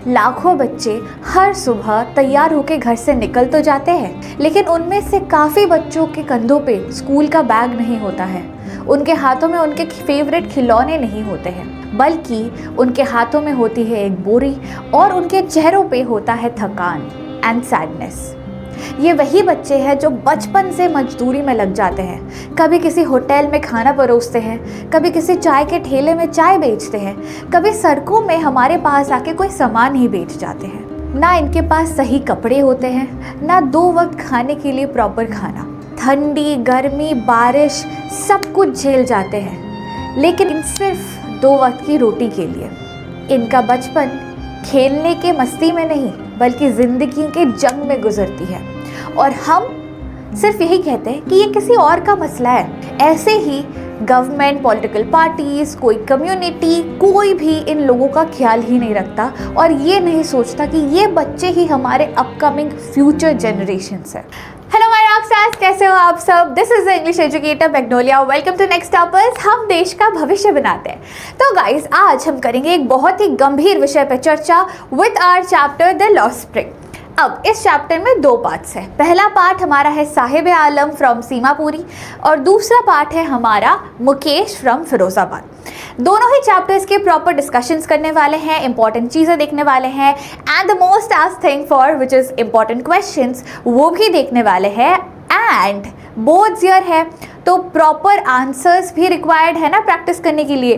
लाखों बच्चे हर सुबह तैयार होकर घर से निकल तो जाते हैं, लेकिन उनमें से काफ़ी बच्चों के कंधों पे स्कूल का बैग नहीं होता है। उनके हाथों में उनके फेवरेट खिलौने नहीं होते हैं, बल्कि उनके हाथों में होती है एक बोरी और उनके चेहरों पे होता है थकान एंड सैडनेस। ये वही बच्चे हैं जो बचपन से मजदूरी में लग जाते हैं। कभी किसी होटल में खाना परोसते हैं, कभी किसी चाय के ठेले में चाय बेचते हैं, कभी सड़कों में हमारे पास आके कोई सामान ही बेच जाते हैं। ना इनके पास सही कपड़े होते हैं, ना 2 वक्त खाने के लिए प्रॉपर खाना। ठंडी, गर्मी, बारिश सब कुछ झेल जाते हैं, लेकिन सिर्फ 2 वक्त की रोटी के लिए। इनका बचपन खेलने के मस्ती में नहीं, बल्कि ज़िंदगी के जंग में गुजरती है, और हम सिर्फ यही कहते हैं कि ये किसी और का मसला है। ऐसे ही गवर्नमेंट, पॉलिटिकल पार्टीज, कोई कम्युनिटी, कोई भी इन लोगों का ख्याल ही नहीं रखता और ये नहीं सोचता कि ये बच्चे ही हमारे अपकमिंग फ्यूचर जनरेशंस है। हेलो माय रॉक स्टार्स, कैसे हो आप सब? This is the English educator Magnolia. Welcome to Next Toppers. हम देश का भविष्य बनाते हैं। तो गाइस, आज हम करेंगे एक बहुत ही गंभीर विषय पर चर्चा with our chapter the lost Spring. अब इस चैप्टर में 2 पार्ट्स हैं। पहला पार्ट हमारा है साहिब आलम फ्रॉम सीमापुरी और दूसरा पार्ट है हमारा मुकेश फ्रॉम फिरोजाबाद। दोनों ही चैप्टर्स के प्रॉपर डिस्कशंस करने वाले हैं, इंपॉर्टेंट चीज़ें देखने वाले हैं, and the most asked thing for which is important questions वो भी देखने वाले हैं। एंड बोर्ड्स ईयर है तो प्रॉपर आंसर्स भी रिक्वायर्ड है ना प्रैक्टिस करने के लिए।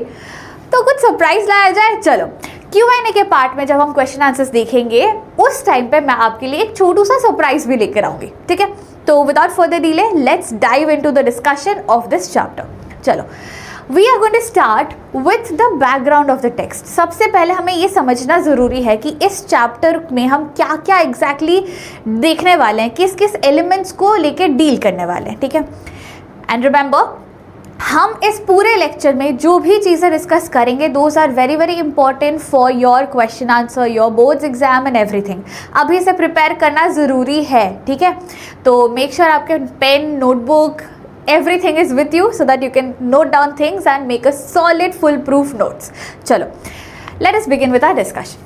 तो कुछ सरप्राइज लाया जाए। चलो, Q&A के पार्ट में जब हम क्वेश्चन आंसर्स देखेंगे उस टाइम पे मैं आपके लिए एक छोटू सा सरप्राइज भी लेकर आऊँगी, ठीक है? तो without further delay let's dive into the discussion of this chapter. चलो, we are going to start with the background of the text. सबसे पहले हमें ये समझना ज़रूरी है कि इस चैप्टर में हम क्या क्या एग्जैक्टली देखने वाले हैं, किस किस एलिमेंट्स को लेकर डील करने वाले हैं, ठीक है? एंड रिमेंबर, हम इस पूरे लेक्चर में जो भी चीज़ें डिस्कस करेंगे those are very very important for your question answer, your boards exam and everything. अभी से प्रिपेयर करना ज़रूरी है, ठीक है? तो मेक श्योर आपके pen, notebook, everything is with you so that you can note down things and make a solid full proof notes. चलो, let us begin with our discussion.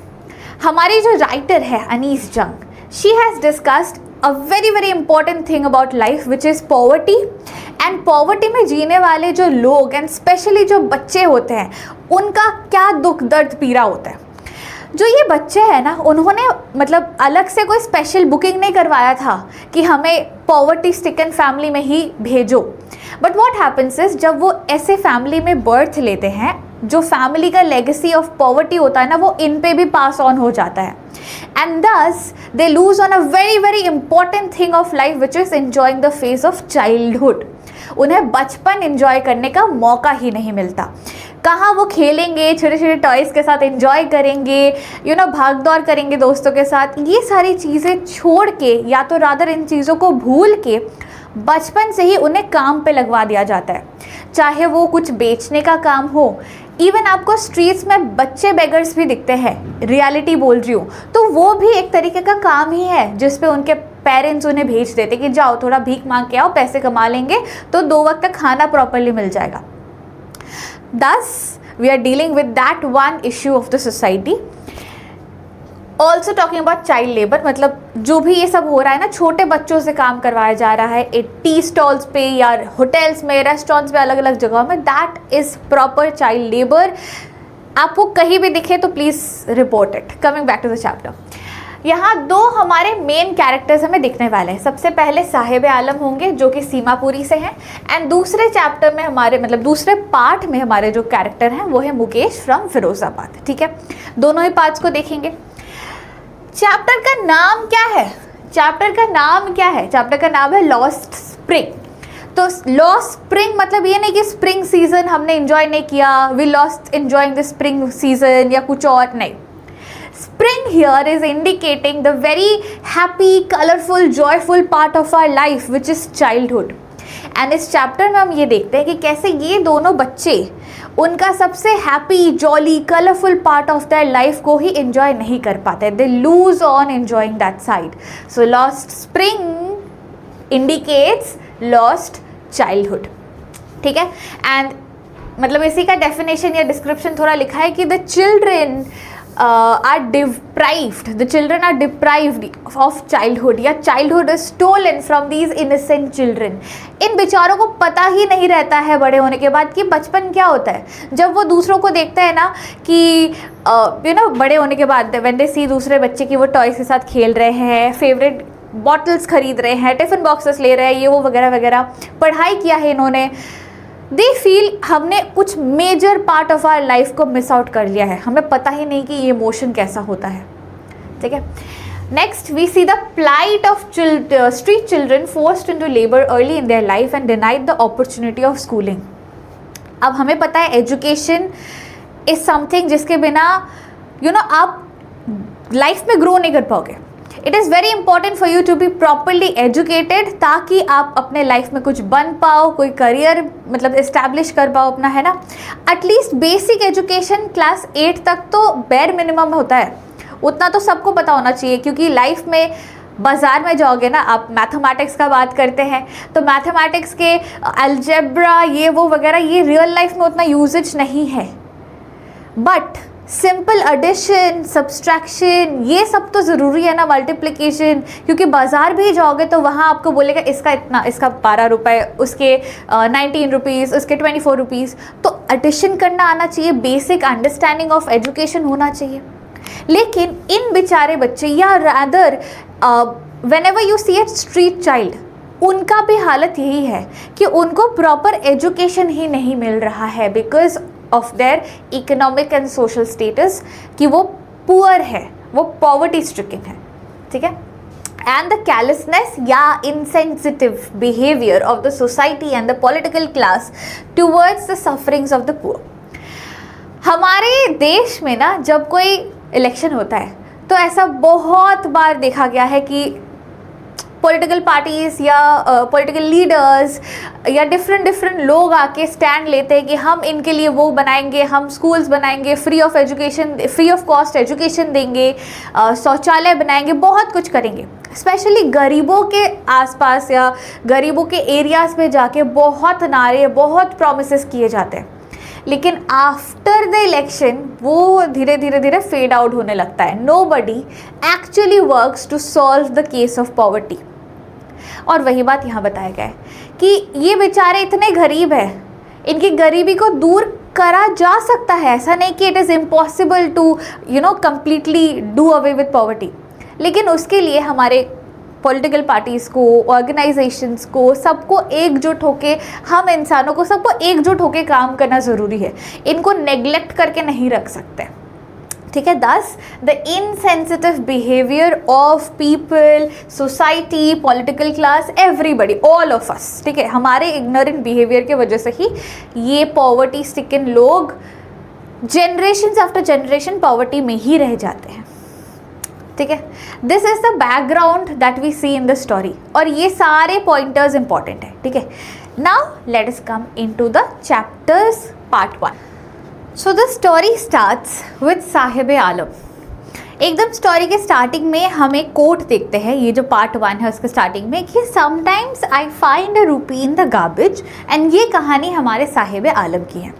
हमारी जो राइटर है अनीस जंग, she has discussed a very very important thing about life which is poverty, and poverty में जीने वाले जो लोग and specially जो बच्चे होते हैं उनका क्या दुख दर्द पीड़ा होता है। जो ये बच्चे हैं ना, उन्होंने मतलब अलग से कोई स्पेशल बुकिंग नहीं करवाया था कि हमें पॉवर्टी स्टिकन फैमिली में ही भेजो। बट व्हाट हैपन्स इज, जब वो ऐसे फैमिली में बर्थ लेते हैं, जो फैमिली का लेगेसी ऑफ पॉवर्टी होता है ना, वो इन पे भी पास ऑन हो जाता है। एंड दस they lose on a very very important thing of life which is enjoying the phase of childhood. उन्हें बचपन एंजॉय करने का मौका ही नहीं मिलता। कहाँ वो खेलेंगे, छोटे छोटे टॉयज़ के साथ एंजॉय करेंगे, भाग दौड़ करेंगे दोस्तों के साथ। ये सारी चीज़ें छोड़ के, या तो रादर इन चीज़ों को भूल के बचपन से ही उन्हें काम पे लगवा दिया जाता है। चाहे वो कुछ बेचने का काम हो, इवन आपको स्ट्रीट्स में बच्चे बेगर्स भी दिखते हैं, रियलिटी बोल रही हूँ, तो वो भी एक तरीके का काम ही है जिस पे उनके पेरेंट्स उन्हें भेज देते कि जाओ थोड़ा भीख मांग के आओ, पैसे कमा लेंगे तो 2 वक्त तक खाना प्रॉपरली मिल जाएगा। Thus, we are dealing with that one issue of the society. Also talking about child labor, मतलब जो भी ये सब हो रहा है ना, छोटे बच्चों से काम करवाया जा रहा है टी स्टॉल्स पे या होटल्स में, रेस्टोरेंट्स में, अलग अलग जगहों में, that is proper child labour. आपको कहीं भी दिखे तो please report it. Coming back to the chapter, यहाँ 2 हमारे मेन कैरेक्टर्स हमें दिखने वाले हैं। सबसे पहले साहिब आलम होंगे जो कि सीमापुरी से हैं, एंड दूसरे चैप्टर में हमारे मतलब दूसरे पार्ट में हमारे जो कैरेक्टर हैं वो है मुकेश फ्रॉम फिरोजाबाद, ठीक है? दोनों ही पार्ट्स को देखेंगे। चैप्टर का नाम क्या है? चैप्टर का नाम क्या है? चैप्टर का नाम है लॉस्ट स्प्रिंग। तो लॉस्ट स्प्रिंग मतलब ये नहीं कि स्प्रिंग सीजन हमने एंजॉय नहीं किया, we lost enjoying the spring season या कुछ और नहीं। Spring here is indicating the very happy, colorful, joyful part of our life which is childhood. And इस चैप्टर में हम ये देखते हैं कि कैसे ये दोनों बच्चे उनका सबसे happy, jolly, colourful part of their life को ही एंजॉय नहीं कर पाते। They lose on enjoying that side. So lost spring indicates lost childhood, ठीक है? एंड मतलब इसी का डेफिनेशन या डिस्क्रिप्शन थोड़ा लिखा है कि the children are deprived, the children are deprived of childhood, या childhood is stolen from these innocent children. इन बेचारों को पता ही नहीं रहता है बड़े होने के बाद कि बचपन क्या होता है। जब वो दूसरों को देखते हैं ना कि बड़े होने के बाद व्हेन दे सी दूसरे बच्चे की वो टॉयज के साथ खेल रहे हैं, फेवरेट बॉटल्स खरीद रहे हैं, टिफ़िन बॉक्सेस ले रहे हैं, ये वो वगैरह वगैरह, पढ़ाई किया है इन्होंने, दे फील हमने कुछ major part of our life को मिस आउट कर लिया है, हमें पता ही नहीं कि ये इमोशन कैसा होता है। ठीक है, next we see the plight of street children forced into labour early in their life and denied the opportunity of schooling. अब हमें पता है एजुकेशन इज समथिंग जिसके बिना आप लाइफ में ग्रो नहीं कर पाओगे। It is very important for you to be properly educated, ताकि आप अपने लाइफ में कुछ बन पाओ, कोई करियर मतलब इस्टेब्लिश कर पाओ अपना, है ना। एटलीस्ट बेसिक एजुकेशन क्लास 8 तक तो बेयर मिनिमम होता है, उतना तो सबको पता होना चाहिए, क्योंकि लाइफ में बाज़ार में जाओगे ना आप, मैथमेटिक्स का बात करते हैं तो मैथमेटिक्स के अलजेब्रा ये वो वगैरह ये रियल लाइफ में उतना यूजेज नहीं है, बट सिंपल एडिशन, सब्सट्रैक्शन ये सब तो ज़रूरी है ना, मल्टीप्लिकेशन, क्योंकि बाज़ार भी जाओगे तो वहाँ आपको बोलेगा इसका इतना, इसका 12 रुपये, उसके 19 रुपीज़, उसके 24 रुपीज़। तो एडिशन करना आना चाहिए, बेसिक अंडरस्टैंडिंग ऑफ एजुकेशन होना चाहिए। लेकिन इन बेचारे बच्चे, या rather whenever you see a street child, उनका भी हालत यही है कि उनको प्रॉपर एजुकेशन ही नहीं मिल रहा है because of their economic and social status, कि वो पुअर है, वो पॉवर्टी स्ट्रिकन है। ठीक है, and the carelessness या insensitive behavior of the society and the political class towards the sufferings of the poor। हमारे देश में ना जब कोई इलेक्शन होता है तो ऐसा बहुत बार देखा गया है कि पॉलिटिकल पार्टीज़ या पॉलिटिकल लीडर्स या डिफरेंट लोग आके स्टैंड लेते हैं कि हम इनके लिए वो बनाएंगे, हम स्कूल्स बनाएंगे, फ्री ऑफ कॉस्ट एजुकेशन देंगे, शौचालय बनाएंगे, बहुत कुछ करेंगे। स्पेशली गरीबों के आसपास या गरीबों के एरियाज़ में जाके बहुत नारे, बहुत प्रोमिसेस किए जाते हैं, लेकिन आफ्टर द इलेक्शन वो धीरे धीरे फेड आउट होने लगता है। Nobody actually works to solve the case of poverty. और वही बात यहाँ बताया गया है कि ये बेचारे इतने गरीब हैं, इनकी गरीबी को दूर करा जा सकता है, ऐसा नहीं कि it is impossible to completely do away with poverty, लेकिन उसके लिए हमारे पॉलिटिकल पार्टीज़ को, ऑर्गेनाइजेशंस को, सबको एकजुट होके, हम इंसानों को सबको एकजुट होके काम करना ज़रूरी है, इनको नेग्लेक्ट करके नहीं रख सकते। ठीक है, दस the insensitive behaviour of people, society, political class, everybody, all of us, ठीक है, हमारे इग्नोरेंट बिहेवियर के वजह से ही ये पॉवर्टी स्टिकन लोग जनरेशन आफ्टर जनरेशन पॉवर्टी में ही रह जाते हैं। ठीक है, this is the background that we see in the story, और ये सारे पॉइंटर्स इंपॉर्टेंट है। ठीक है, now let us come into the chapters part 1। So the story starts with Sahib Alam. एकदम स्टोरी के स्टार्टिंग में हम एक कोट देखते हैं, ये जो पार्ट 1 है उसके स्टार्टिंग में, कि समटाइम्स आई फाइंड अ रूपी इन द गार्बेज, एंड ये कहानी हमारे साहिब आलम की है।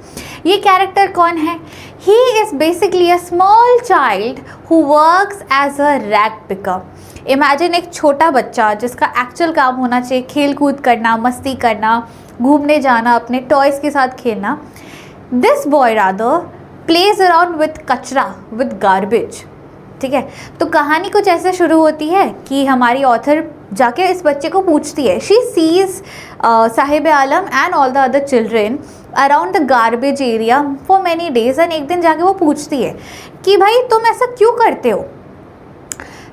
ये कैरेक्टर कौन है? He is basically a small child who works as a rag picker. Imagine एक छोटा बच्चा जिसका एक्चुअल काम होना चाहिए खेल कूद करना, मस्ती करना, घूमने जाना, अपने टॉयज़ के साथ खेलना। This boy rather plays around with कचरा, विथ गार्बेज। ठीक है, तो कहानी कुछ ऐसे शुरू होती है कि हमारी ऑथर जाके इस बच्चे को पूछती है, she sees Sahib Alam and all the other children around the garbage area for many days, and एक दिन जाके वो पूछती है कि भाई तुम ऐसा क्यों करते हो?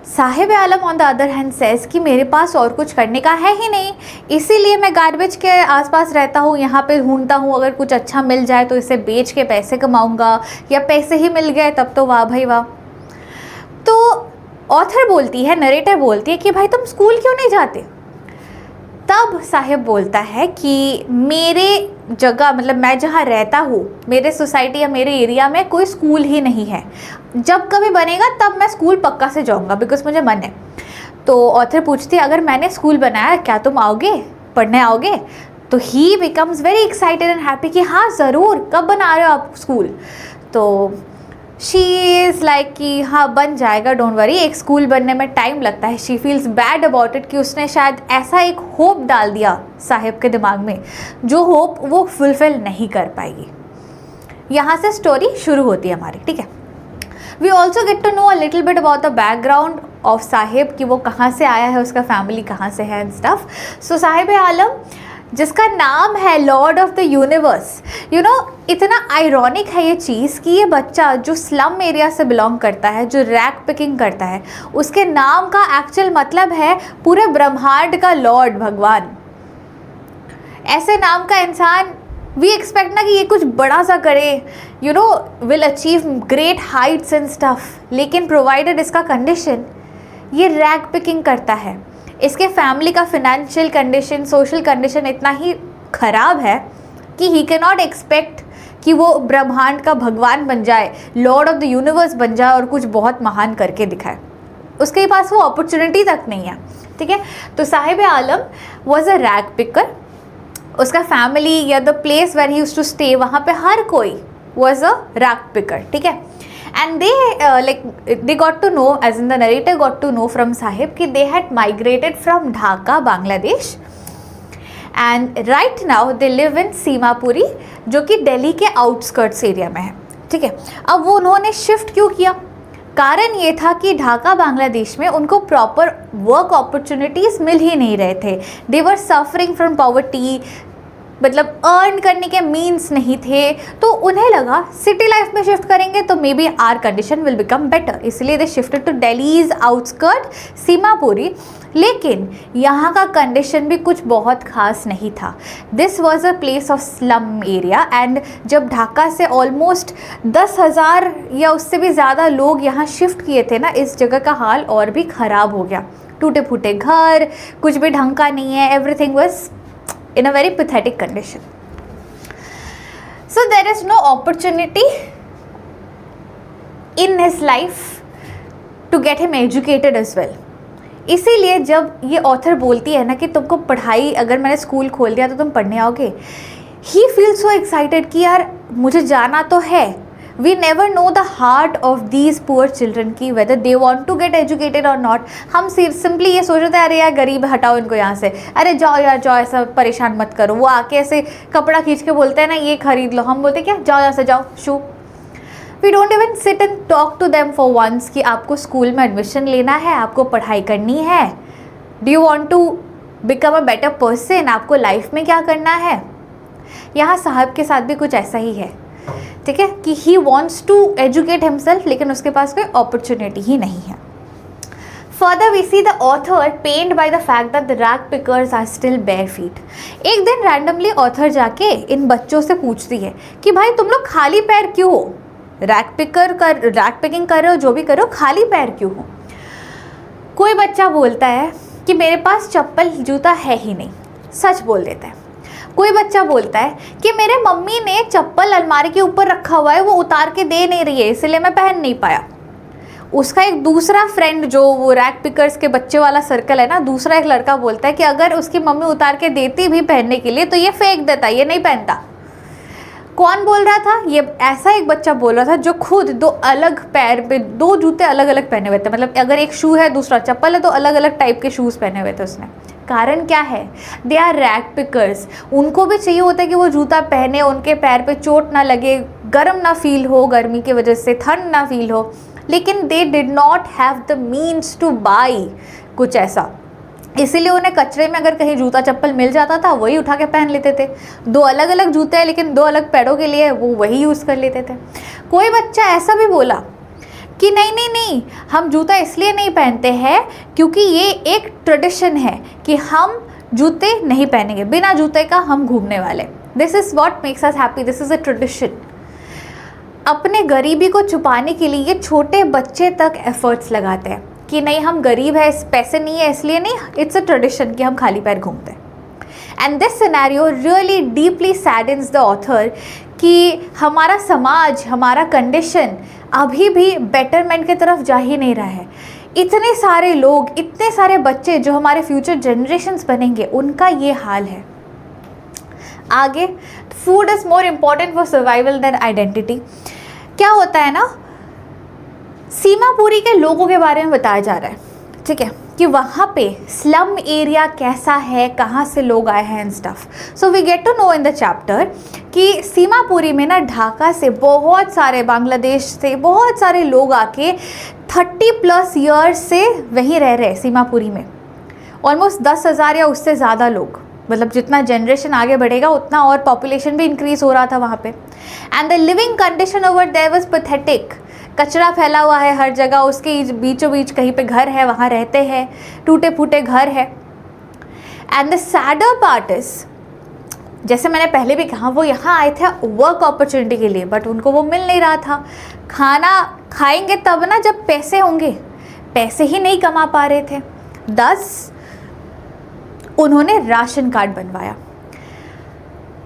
Sahib Alam on the other hand says कि मेरे पास और कुछ करने का है ही नहीं, इसीलिए मैं गार्बेज के आसपास रहता हूँ, यहाँ पे ढूंढता हूँ, अगर कुछ अच्छा मिल जाए तो इसे बेच के पैसे कमाऊँगा, या पैसे ही मिल गए तब तो वाह भाई वाह। तो ऑथर बोलती है, नरेटर बोलती है कि भाई तुम स्कूल क्यों नहीं जाते? तब साहिब बोलता है कि मेरे जगह, मतलब मैं जहाँ रहता हूँ, मेरे सोसाइटी या मेरे एरिया में कोई स्कूल ही नहीं है, जब कभी बनेगा तब मैं स्कूल पक्का से जाऊँगा बिकॉज मुझे मन है। तो ऑथर पूछती है अगर मैंने स्कूल बनाया क्या तुम आओगे, पढ़ने आओगे? तो ही becomes very excited and happy कि हाँ ज़रूर, कब बना रहे हो आप स्कूल? तो शी इज़ लाइक कि हाँ बन जाएगा, डोंट वरी, एक स्कूल बनने में टाइम लगता है। She feels bad about it कि उसने शायद ऐसा एक होप डाल दिया साहिब के दिमाग में, जो होप वो फुलफिल नहीं कर पाएगी। यहाँ से स्टोरी शुरू होती है हमारी, ठीक है। We also get to know a little bit about the background of Saheb, कि वो कहाँ से आया है, उसका फैमिली कहाँ से है एंड स्टफ। सो साहिब आलम, जिसका नाम है Lord of the universe, you know, इतना आयरॉनिक है ये चीज़ कि ये बच्चा जो स्लम एरिया से बिलोंग करता है, जो रैक पिकिंग करता है, उसके नाम का एक्चुअल मतलब है पूरे ब्रह्मांड का लॉर्ड, भगवान। ऐसे नाम का इंसान वी एक्सपेक्ट ना कि ये कुछ बड़ा सा करे, you know, will achieve great Heights and stuff, लेकिन प्रोवाइडेड इसका कंडीशन, ये रैग पिकिंग करता है। इसके फैमिली का फिनेंशियल कंडीशन, सोशल कंडीशन इतना ही ख़राब है कि ही कैन नॉट एक्सपेक्ट कि वो ब्रह्मांड का भगवान बन जाए, लॉर्ड ऑफ द यूनिवर्स बन जाए और कुछ बहुत महान करके दिखाए। उसके पास वो अपॉर्चुनिटी तक नहीं है, ठीक है। तो Saheb Alam was a rag picker. उसका फैमिली या the place where he used to stay, वहाँ पे हर कोई वॉज अ रैग पिकर, ठीक है। And they got to know, as in the narrator got to know from Sahib, कि they had migrated from Dhaka, Bangladesh, and right now they live in Seemapuri, जो कि दिल्ली के outskirts area में है, ठीक है। अब वो उन्होंने शिफ्ट क्यों किया? कारण ये था कि ढाका बांग्लादेश में उनको प्रॉपर वर्क अपॉर्चुनिटीज़ मिल ही नहीं रहे थे। दे वर सफरिंग फ्रॉम पॉवर्टी, मतलब अर्न करने के मीन्स नहीं थे। तो उन्हें लगा सिटी लाइफ में शिफ्ट करेंगे तो maybe our condition will become better, इसलिए they shifted to Delhi's outskirt Seemapuri. लेकिन यहाँ का कंडीशन भी कुछ बहुत खास नहीं था। This was a place of slum area, and जब ढाका से ऑलमोस्ट 10,000 या उससे भी ज़्यादा लोग यहाँ शिफ्ट किए थे ना, इस जगह का हाल और भी ख़राब हो गया। टूटे फूटे घर, कुछ भी ढंग का नहीं है, everything was in a very pathetic condition. So there is no opportunity in his life to get him educated as well. इसीलिए जब ये ऑथर बोलती है ना कि तुमको पढ़ाई, अगर मैंने स्कूल खोल दिया तो तुम पढ़ने आओगे, ही फील सो एक्साइटेड कि यार मुझे जाना तो है। We never know the heart of these poor children की whether they want to get educated or not. हम सिंपली ये सोच रहे थे अरे यार गरीब, हटाओ इनको यहाँ से, अरे जाओ यार जाओ, ऐसा परेशान मत करो। वो आके ऐसे कपड़ा खींच के बोलते हैं ना ये खरीद लो, हम बोलते क्या जाओ यहाँ से जाओ shoo. We don't even sit and talk to them for once कि आपको स्कूल में एडमिशन लेना है, आपको पढ़ाई करनी है, do you want to become a better person, आपको लाइफ में क्या करना है। यहाँ साहब के साथ भी कुछ ऐसा ही है, ठीक है, कि he wants to educate himself, लेकिन उसके पास कोई अपॉर्चुनिटी ही नहीं है। Further we see the author pained by the fact that the rag pickers are still bare feet. एक दिन रैंडमली ऑथर जाके इन बच्चों से पूछती है कि भाई तुम लोग खाली पैर क्यों हो, रैग पिकिंग कर रहे हो, जो भी करो, खाली पैर क्यों हो। कोई बच्चा बोलता है कि मेरे पास चप्पल जूता है ही नहीं, सच बोल देता है। कोई बच्चा बोलता है कि मेरे मम्मी ने चप्पल अलमारी के ऊपर रखा हुआ है, वो उतार के दे नहीं रही है, इसलिए मैं पहन नहीं पाया। उसका एक दूसरा फ्रेंड, जो वो रैग पिकर्स के बच्चे वाला सर्कल है ना, दूसरा एक लड़का बोलता है कि अगर उसकी मम्मी उतार के देती भी पहनने के लिए तो ये फेंक देता, ये नहीं पहनता। कौन बोल रहा था? ये ऐसा एक बच्चा बोल रहा था जो खुद दो अलग पैर पे दो जूते अलग अलग पहने हुए थे। मतलब अगर एक शू है दूसरा चप्पल है तो अलग अलग टाइप के शूज़ पहने हुए थे उसने। कारण क्या है? They are rag pickers. उनको भी चाहिए होता है कि वो जूता पहने, उनके पैर पे चोट ना लगे, गर्म ना फील हो, गर्मी की वजह से ठंड ना फील हो, लेकिन दे did not have the means two by कुछ ऐसा। इसीलिए उन्हें कचरे में अगर कहीं जूता चप्पल मिल जाता था वही उठा के पहन लेते थे। दो अलग अलग जूते हैं लेकिन दो अलग पैरों के लिए वो वही यूज़ कर लेते थे। कोई बच्चा ऐसा भी बोला कि नहीं, हम जूता इसलिए नहीं पहनते हैं क्योंकि ये एक ट्रेडिशन है कि हम जूते नहीं पहनेंगे, बिना जूते का हम घूमने वाले। This is what makes us happy, this is a tradition. अपने गरीबी को छुपाने के लिए ये छोटे बच्चे तक एफर्ट्स लगाते हैं कि नहीं हम गरीब है, पैसे नहीं है इसलिए नहीं, इट्स अ ट्रेडिशन कि हम खाली पैर घूमते हैं। And this scenario really deeply saddens the author कि हमारा समाज, हमारा कंडीशन अभी भी बेटरमेंट की तरफ जा ही नहीं रहा है। इतने सारे लोग, इतने सारे बच्चे जो हमारे फ्यूचर जनरेशन्स बनेंगे, उनका ये हाल है। आगे, food is more important for survival than identity. क्या होता है ना सीमापुरी के लोगों के बारे में बताया जा रहा है, ठीक है, कि वहाँ पे स्लम एरिया कैसा है, कहाँ से लोग आए हैं and stuff. So we get to know in the chapter कि सीमापुरी में ना ढाका से बहुत सारे, बांग्लादेश से बहुत सारे लोग आके 30+ ईयर्स से वहीं रह रहे हैं सीमापुरी में। ऑलमोस्ट 10,000 या उससे ज़्यादा लोग, मतलब जितना जनरेशन आगे बढ़ेगा उतना और पॉपुलेशन भी इंक्रीज हो रहा था वहाँ पे। And the living condition over there was pathetic. कचरा फैला हुआ है हर जगह, उसके बीचों बीच कहीं पे घर है, वहाँ रहते हैं, टूटे फूटे घर है। And the sadder part is, जैसे मैंने पहले भी कहा, वो यहाँ आए थे वर्क अपॉर्चुनिटी के लिए, बट उनको वो मिल नहीं रहा था। खाना खाएंगे तब ना जब पैसे होंगे, पैसे ही नहीं कमा पा रहे थे। 10 उन्होंने राशन कार्ड बनवाया।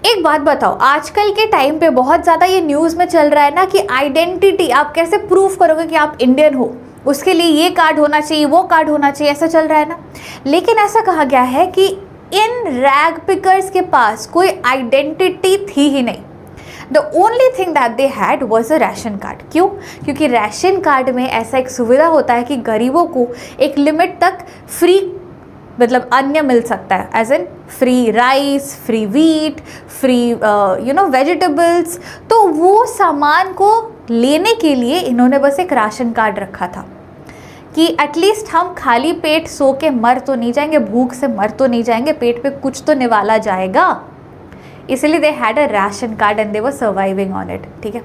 एक बात बताओ, आजकल के टाइम पे बहुत ज़्यादा ये न्यूज़ में चल रहा है ना कि आइडेंटिटी, आप कैसे प्रूफ करोगे कि आप इंडियन हो, उसके लिए ये कार्ड होना चाहिए, वो कार्ड होना चाहिए, ऐसा चल रहा है ना। लेकिन ऐसा कहा गया है कि इन रैग पिकर्स के पास कोई आइडेंटिटी थी ही नहीं। The only thing that they had was a ration card. क्यों? क्योंकि राशन कार्ड में ऐसा एक सुविधा होता है कि गरीबों को एक लिमिट तक फ्री, मतलब अन्न मिल सकता है, as an free rice, free wheat, free vegetables. तो वो सामान को लेने के लिए इन्होंने बस एक राशन कार्ड रखा था कि एटलीस्ट हम खाली पेट सो के मर तो नहीं जाएंगे, भूख से मर तो नहीं जाएंगे, पेट पे कुछ तो निवाला जाएगा। इसलिए they had a ration card and they were surviving on it, ठीक है।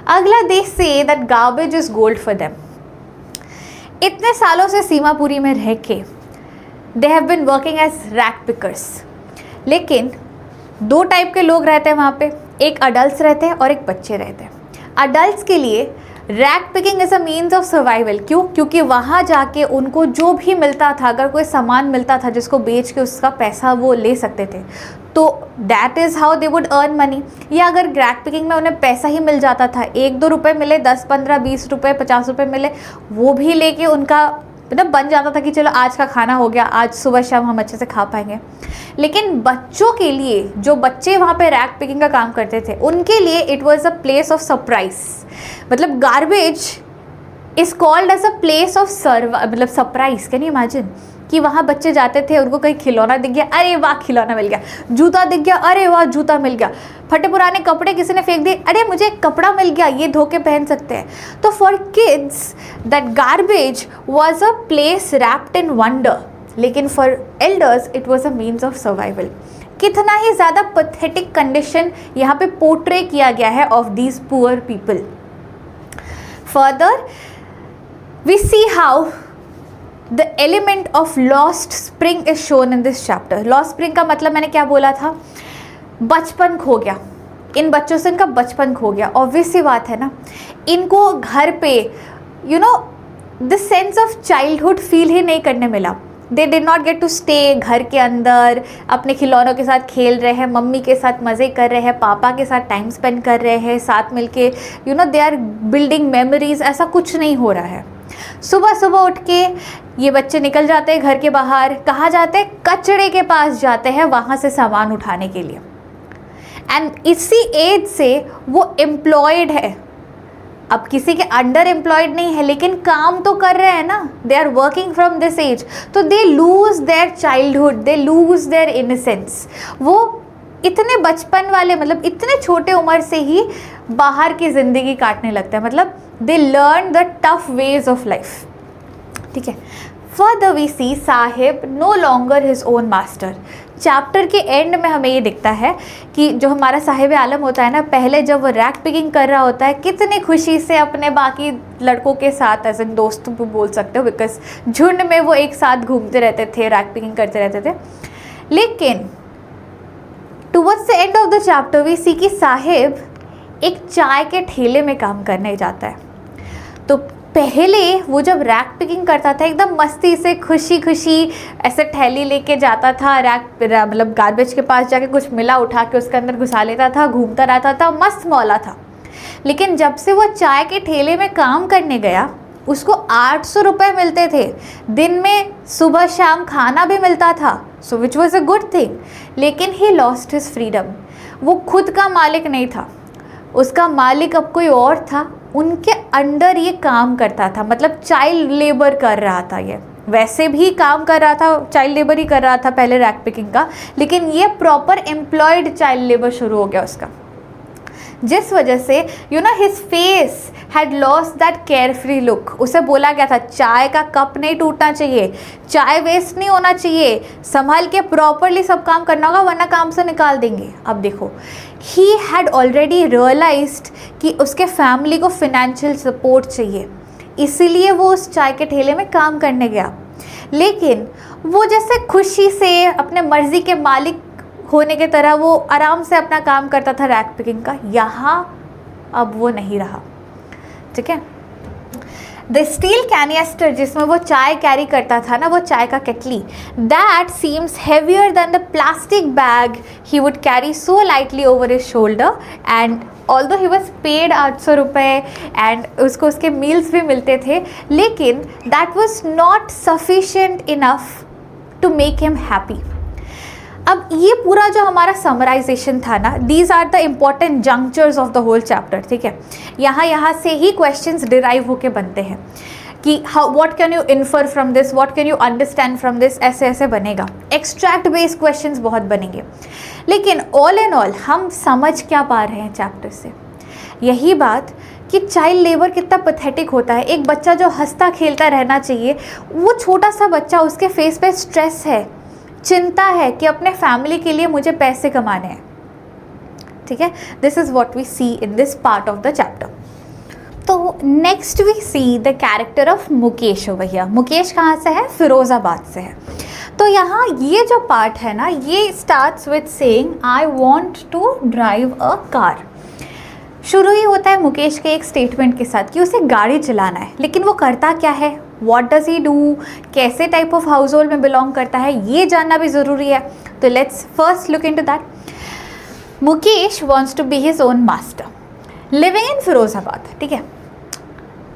अगला, they say that garbage is gold for them. इतने सालों से सीमापुरी में रह के they have been working as rag pickers. लेकिन 2 टाइप के लोग रहते हैं वहाँ पे, एक अडल्ट रहते हैं और एक बच्चे रहते हैं। अडल्ट के लिए rag picking is a means of survival. क्यों? क्योंकि वहाँ जाके उनको जो भी मिलता था, अगर कोई सामान मिलता था जिसको बेच के उसका पैसा वो ले सकते थे, तो that is how they would earn money. या अगर रैग पिकिंग में उन्हें पैसा ही मिल जाता था, 1-2 रुपये मिले, 10, 15, 20 रुपये, 50 रुपये मिले, वो भी लेके उनका मतलब बन जाता था कि चलो आज का खाना हो गया, आज सुबह शाम हम अच्छे से खा पाएंगे। लेकिन बच्चों के लिए, जो बच्चे वहाँ पे रैग पिकिंग का काम करते थे, उनके लिए it was a place of surprise. मतलब garbage is called as a place of मतलब सरप्राइज। कैन यू इमेजिन कि वहाँ बच्चे जाते थे, उनको कहीं खिलौना दिख गया, अरे वाह खिलौना मिल गया, जूता दिख गया, अरे वाह जूता मिल गया, फटे पुराने कपड़े किसी ने फेंक दिए, अरे मुझे एक कपड़ा मिल गया, ये धो के पहन सकते हैं। तो for kids that garbage was a place wrapped in wonder, लेकिन for elders it was a means of survival. कितना ही ज़्यादा पैथेटिक कंडीशन यहाँ पे पोर्ट्रे किया गया है of these poor people. Further we see how the element of lost spring is shown in this chapter. lost spring का मतलब मैंने क्या बोला था? बचपन खो गया। इन बच्चों से इनका बचपन खो गया। ऑब्वियस सी बात है ना, इनको घर पे the sense of childhood feel ही नहीं करने मिला। They did not get to stay घर के अंदर, अपने खिलौनों के साथ खेल रहे हैं, मम्मी के साथ मज़े कर रहे हैं, पापा के साथ टाइम स्पेंड कर रहे हैं, साथ मिलके दे आर बिल्डिंग मेमोरीज। ऐसा कुछ नहीं हो रहा है। सुबह सुबह उठ के ये बच्चे निकल जाते हैं घर के बाहर। कहाँ जाते हैं? कचड़े के पास जाते हैं, वहाँ से सामान उठाने के लिए। एंड इसी एज से वो एम्प्लॉयड है। अब किसी के अंडर एम्प्लॉयड नहीं है, लेकिन काम तो कर रहे हैं ना, they are working from this age. तो they lose their childhood, they lose their innocence. वो इतने बचपन वाले, मतलब इतने छोटे उम्र से ही बाहर की ज़िंदगी काटने लगता है। मतलब they learn the tough ways of life, ठीक है। Further we see Saheb no longer his own master. Chapter के एंड में हमें ये दिखता है कि जो हमारा साहिब आलम होता है ना, पहले जब वो रैग पिकिंग कर रहा होता है, कितनी खुशी से अपने बाकी लड़कों के साथ, एज एन दोस्त भी बोल सकते हो, बिकॉज झुंड में वो एक साथ घूमते रहते थे, रैग पिकिंग करते रहते थे। लेकिन towards the end of the chapter we see कि साहिब एक चाय के ठेले में काम करने जाता है। तो पहले वो जब रैग पिकिंग करता था, एकदम मस्ती से, खुशी खुशी ऐसे थैली लेके जाता था, मतलब गार्बेज के पास जाके कुछ मिला उठा के उसके अंदर घुसा लेता था, घूमता रहता था, मस्त मौला था। लेकिन जब से वो चाय के ठेले में काम करने गया, उसको 800 रुपये मिलते थे दिन में, सुबह शाम खाना भी मिलता था, so which was a good thing. लेकिन ही लॉस्ट हिज फ्रीडम। वो खुद का मालिक नहीं था, उसका मालिक अब कोई और था, उनके अंडर ये काम करता था, मतलब चाइल्ड लेबर कर रहा था। ये वैसे भी काम कर रहा था, चाइल्ड लेबर ही कर रहा था पहले रैक पिकिंग का, लेकिन ये प्रॉपर एम्प्लॉयड चाइल्ड लेबर शुरू हो गया उसका, जिस वजह से his face had lost that care free look. उसे बोला गया था चाय का कप नहीं टूटना चाहिए, चाय वेस्ट नहीं होना चाहिए, संभाल के प्रॉपरली सब काम करना होगा वरना काम से निकाल देंगे। अब देखो, ही हैड ऑलरेडी रियलाइज्ड कि उसके फैमिली को फिनेंशियल सपोर्ट चाहिए, इसीलिए वो उस चाय के ठेले में काम करने गया। लेकिन वो जैसे खुशी से अपने मर्जी के मालिक होने की तरह वो आराम से अपना काम करता था रैक पिकिंग का, यहाँ अब वो नहीं रहा। ठीक है, द स्टील कैनिस्टर जिसमें वो चाय कैरी करता था ना, वो चाय का kettle, that seems heavier than the plastic bag he would carry so lightly over his shoulder. And although he was paid 800 रुपये एंड उसको उसके मील्स भी मिलते थे, लेकिन that was not sufficient enough to make him happy. अब ये पूरा जो हमारा समराइजेशन था ना, these are the important junctures of the whole chapter. ठीक है, यहाँ से ही क्वेश्चंस डिराइव होके बनते हैं कि how what can you infer from this, what can you understand from this, ऐसे ऐसे बनेगा। एक्सट्रैक्ट बेस्ड क्वेश्चंस बहुत बनेंगे, लेकिन ऑल इन ऑल हम समझ क्या पा रहे हैं चैप्टर से? यही बात कि चाइल्ड लेबर कितना पैथेटिक होता है। एक बच्चा जो हंसता खेलता रहना चाहिए, वो छोटा सा बच्चा, उसके फेस पे स्ट्रेस है, चिंता है कि अपने फैमिली के लिए मुझे पैसे कमाने हैं। ठीक है, this is what we see in this part of the chapter. तो next we see the character of Mukesh. भैया मुकेश कहाँ से है? फिरोज़ाबाद से है। तो यहाँ ये जो पार्ट है ना, ये starts with saying I want to drive a car. शुरू ही होता है मुकेश के एक स्टेटमेंट के साथ कि उसे गाड़ी चलाना है, लेकिन वो करता क्या है, व्हाट डज़ ही डू, कैसे टाइप ऑफ हाउस होल्ड में बिलोंग करता है, ये जानना भी ज़रूरी है। तो let's first look into that. Mukesh wants to be his own master, living in Firozabad. ठीक है,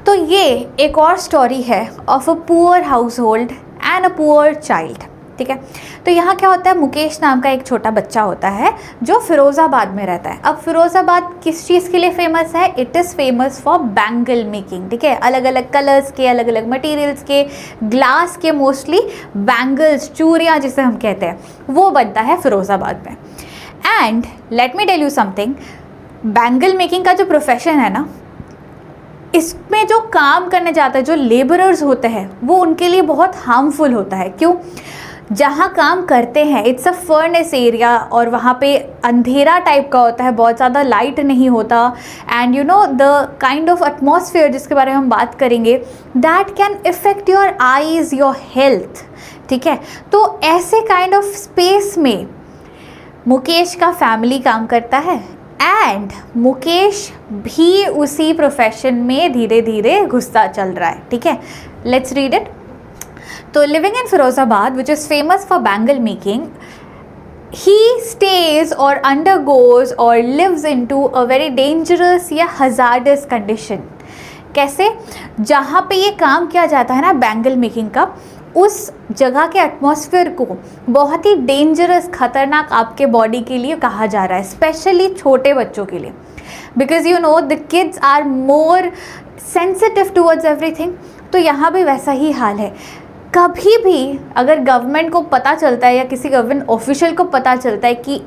तो ये एक और स्टोरी है of a poor household and a poor child. ठीक है, तो यहाँ क्या होता है, मुकेश नाम का एक छोटा बच्चा होता है जो फिरोज़ाबाद में रहता है। अब फिरोज़ाबाद किस चीज़ के लिए फेमस है? It is famous for bangle making. ठीक है, अलग अलग कलर्स के, अलग अलग मटेरियल्स के, ग्लास के, मोस्टली बैंगल्स, चूड़ियाँ जिसे हम कहते हैं, वो बनता है फिरोज़ाबाद में। And let me tell you something, bangle making का जो प्रोफेशन है ना, इसमें जो काम करने जाते हैं, जो लेबरर्स होते हैं, वो उनके लिए बहुत हार्मफुल होता है। क्यों? जहाँ काम करते हैं इट्स अ फर्नेस एरिया, और वहाँ पे अंधेरा टाइप का होता है, बहुत ज़्यादा लाइट नहीं होता, and you know the kind of atmosphere जिसके बारे में हम बात करेंगे, that can effect your eyes, your health. ठीक है, तो ऐसे काइंड ऑफ स्पेस में मुकेश का फैमिली काम करता है, एंड मुकेश भी उसी प्रोफेशन में धीरे धीरे घुसता चल रहा है। ठीक है, लेट्स रीड इट। तो living in Firozabad which is famous for bangle making, he stays or undergoes or lives into a very dangerous या hazardous condition। कैसे? जहाँ पे ये काम किया जाता है ना बैंगल मेकिंग का, उस जगह के एटमॉस्फेयर को बहुत ही डेंजरस, खतरनाक आपके बॉडी के लिए कहा जा रहा है, स्पेशली छोटे बच्चों के लिए, because you know the kids are more sensitive towards everything. तो यहाँ भी वैसा ही हाल है। कभी भी अगर गवर्नमेंट को पता चलता है या किसी गवर्नमेंट ऑफिशियल को पता चलता है कि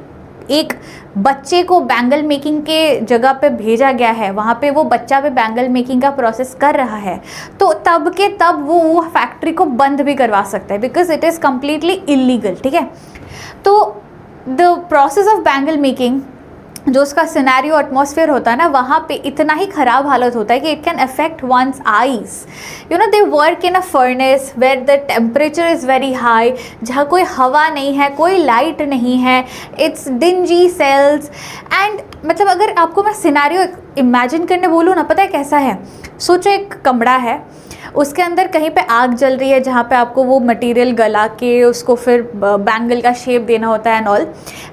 एक बच्चे को बैंगल मेकिंग के जगह पे भेजा गया है, वहाँ पे वो बच्चा भी बैंगल मेकिंग का प्रोसेस कर रहा है, तो तब के तब वो फैक्ट्री को बंद भी करवा सकता है, because it is completely illegal. ठीक है, तो the process of bangle making, जो उसका सिनेरियो एटमॉस्फेयर होता है ना, वहाँ पे इतना ही ख़राब हालत होता है कि it can affect one's eyes. You know they work in a furnace where the temperature is very high, जहाँ कोई हवा नहीं है, कोई लाइट नहीं है, इट्स डिंजी सेल्स। एंड मतलब अगर आपको मैं सिनेरियो इमेजिन करने बोलूँ ना, पता है कैसा है? सोचो एक कमरा है, उसके अंदर कहीं पे आग जल रही है, जहाँ पे आपको वो मटेरियल गला के उसको फिर बैंगल का शेप देना होता है एंड ऑल।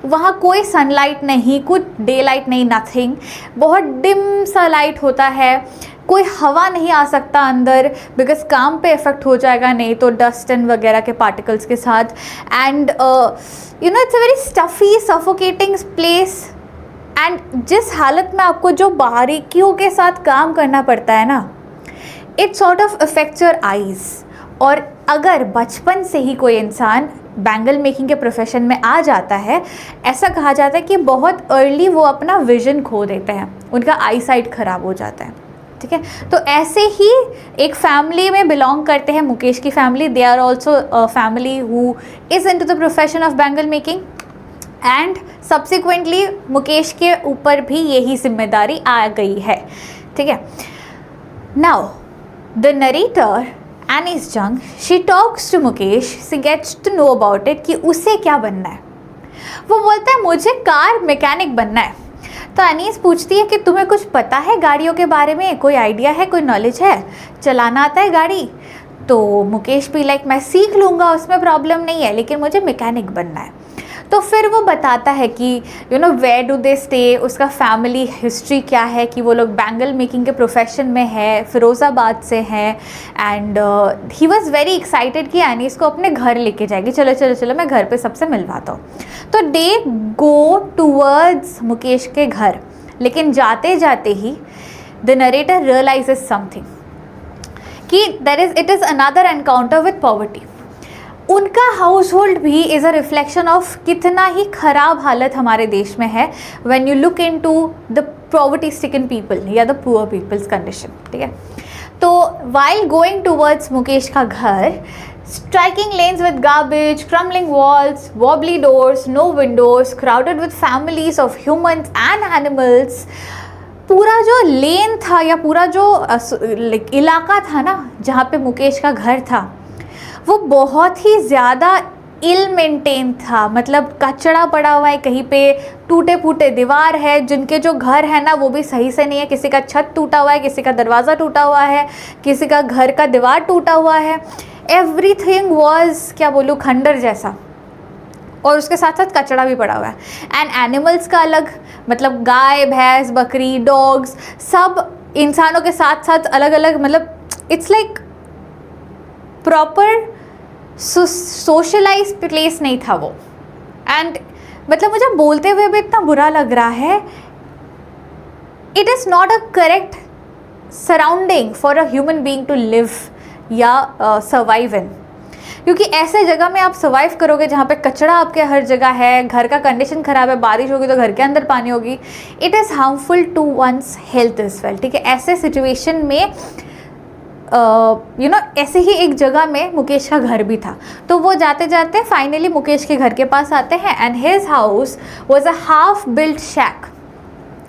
वहाँ कोई सनलाइट नहीं, कुछ डे लाइट नहीं, नथिंग, बहुत डिम सा लाइट होता है, कोई हवा नहीं आ सकता अंदर, बिकॉज काम पे इफेक्ट हो जाएगा नहीं तो डस्ट एंड वगैरह के पार्टिकल्स के साथ। And you know it's a very stuffy, suffocating place. And जिस हालत में आपको जो बारीकियों के साथ काम करना पड़ता है ना, it sort of affects your eyes. और अगर बचपन से ही कोई इंसान बैंगल मेकिंग के प्रोफेशन में आ जाता है, ऐसा कहा जाता है कि बहुत अर्ली वो अपना विजन खो देते हैं, उनका आई साइट ख़राब हो जाता है। ठीक है, तो ऐसे ही एक फैमिली में बिलोंग करते हैं मुकेश की family. They are also a family who is into the profession of bangle making, and subsequently Mukesh के ऊपर भी यही जिम्मेदारी आ गई है। ठीक है, now the narrator Anees Jung, she talks to Mukesh, she gets to know about it कि उसे क्या बनना है। वो बोलता है मुझे कार मैकेनिक बनना है। तो अनीस पूछती है कि तुम्हें कुछ पता है गाड़ियों के बारे में, कोई आइडिया है, कोई नॉलेज है, चलाना आता है गाड़ी? तो मुकेश भी लाइक मैं सीख लूँगा, उसमें प्रॉब्लम नहीं है, लेकिन मुझे मैकेनिक बनना है। तो फिर वो बताता है कि you know where do they stay, उसका फैमिली हिस्ट्री क्या है, कि वो लोग बैंगल मेकिंग के प्रोफेशन में है, फिरोज़ाबाद से हैं। And he was very excited कि एनीस को अपने घर लेके जाएगी। चलो चलो चलो, मैं घर पे सबसे मिलवाता हूँ। तो दे गो टूवर्ड्स मुकेश के घर, लेकिन जाते जाते ही द नरेटर रियलाइजेस समथिंग कि it is another encounter with poverty. उनका हाउस होल्ड भी इज़ अ रिफ्लेक्शन ऑफ कितना ही ख़राब हालत हमारे देश में है when you look into the poverty stricken people या द पुअर पीपल्स कंडीशन। ठीक है, तो वाइल गोइंग टूवर्ड्स मुकेश का घर, striking lanes with garbage, crumbling walls, wobbly doors, no windows, crowded with families of humans and animals, पूरा जो लेन था या पूरा जो इलाका था ना जहाँ पे मुकेश का घर था, वो बहुत ही ज़्यादा इल मेंटेन था। मतलब कचरा पड़ा हुआ है, कहीं पे टूटे फूटे दीवार है, जिनके जो घर है ना वो भी सही से नहीं है, किसी का छत टूटा हुआ है, किसी का दरवाज़ा टूटा हुआ है, किसी का घर का दीवार टूटा हुआ है। एवरीथिंग वॉज, क्या बोलूँ, खंडर जैसा। और उसके साथ साथ कचरा भी पड़ा हुआ है। एंड एनिमल्स का अलग, मतलब गाय, भैंस, बकरी, डॉग्स, सब इंसानों के साथ साथ अलग अलग, मतलब it's like proper socialise place नहीं था वो। एंड मतलब मुझे बोलते हुए भी इतना बुरा लग रहा है। It is not a correct surrounding for a human being to live या सर्वाइव इन, क्योंकि ऐसे जगह में आप सर्वाइव करोगे जहाँ पे कचरा आपके हर जगह है, घर का कंडीशन ख़राब है, बारिश होगी तो घर के अंदर पानी होगी, it is harmful to one's health is well. ठीक है, ऐसे सिचुएशन में ऐसे ही एक जगह में मुकेश का घर भी था। तो वो जाते जाते फाइनली मुकेश के घर के पास आते हैं, and his house was a half built shack